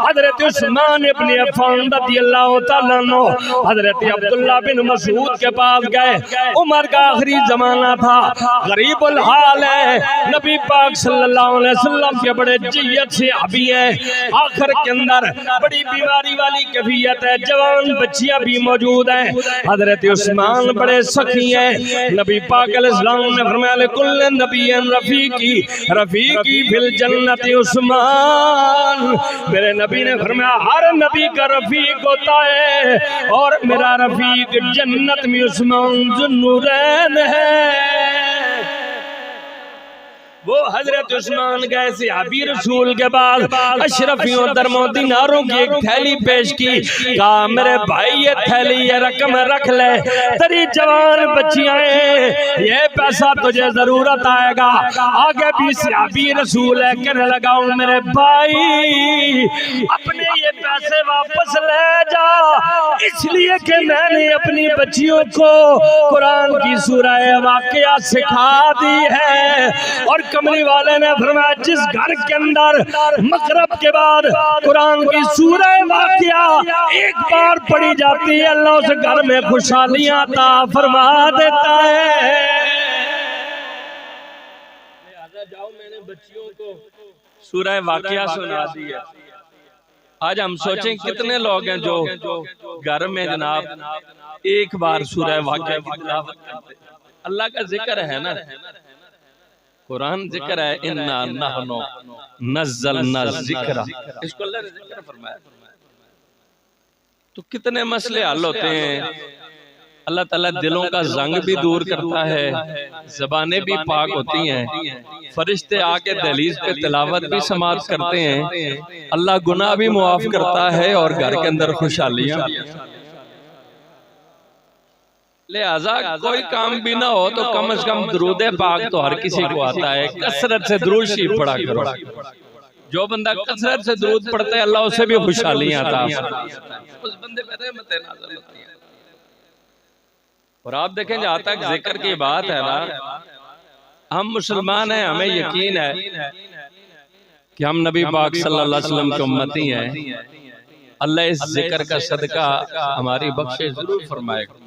حضرت عثمان ابن عفان رضی اللہ تعالیٰ عنہ حضرت عبداللہ بن مسعود کے پاس گئے. عمر کا آخری زمانہ تھا, غریب الحال ہے, نبی پاک صلی اللہ علیہ وسلم کے بڑے جیت سے ابھی ہیں, آخر کے اندر بڑی بیماری والی کیفیت ہے, جوان بچیاں بھی موجود ہیں. حضرت عثمان بڑے سخی ہیں. نبی پاک علیہ السلام نے فرمایا لکل نبی رفیقی رفیقی فی الجنت عثمان. میرے نبی نے فرمایا ہر نبی کا رفیق ہوتا ہے اور میرا رفیق جنت میں عثمان ذوالنورین ہے. وہ حضرت عثمان گئے صحابی رسول کے بعد اشرفیوں درموں دیناروں کی ایک تھیلی پیش کی, کہا میرے بھائی یہ تھیلی یہ رقم رکھ لے, تیری جوان بچیاں ہیں, یہ پیسہ تجھے ضرورت آئے گا. آگے بھی صحابی رسول ہے, کہنے لگا میرے بھائی اپنے یہ پیسے واپس لے جا, اس لیے کہ میں نے اپنی بچیوں کو قرآن کی سورہ واقعہ سکھا دی ہے. اور کملی والے نے فرمایا جس گھر کے اندر مغرب کے بعد قرآن کی سورہ واقعہ ایک بار پڑھی جاتی ہے, اللہ اس گھر میں خوشحالیاں عطا فرما دیتا ہے. جاؤ میں نے بچیوں کو سورہ واقعہ سنا دی ہے. آج ہم سوچیں کتنے لوگ ہیں جو گھر میں جناب ایک بار سورہ واقعہ کی تلاوت کرتے. اللہ کا ذکر ہے نا, قرآن ذکر ہے, اِنَّا نَحْنُ نَزَّلْنَا الذِّكْرَ, اس کو اللہ نے ذکر فرمایا. تو کتنے مسئلے حل ہوتے ہیں. اللہ تعالیٰ دلوں کا زنگ بھی دور کرتا ہے, زبانیں بھی پاک ہوتی ہیں, فرشتے آ کے دہلیز پہ تلاوت بھی سماعت کرتے ہیں, اللہ گناہ بھی معاف کرتا ہے اور گھر کے اندر خوشحالیاں. لہذا کوئی کام بھی نہ ہو تو کم از کم درود پاک تو ہر کسی کو آتا ہے, کثرت سے درود شریف پڑھا کرو. جو بندہ کثرت سے درود پڑھتا ہے اللہ اسے بھی خوشحالیاں عطا فرماتا ہے, اس بندے پہ رحمت نازل ہوتی ہے. اور آپ دیکھیں جہاں تک ذکر کی بات ہے نا, ہم مسلمان ہیں, ہمیں یقین ہے کہ ہم نبی پاک صلی اللہ علیہ وسلم کے امتی ہیں. اللہ اس ذکر کا صدقہ ہماری بخشش ضرور فرمائے گا.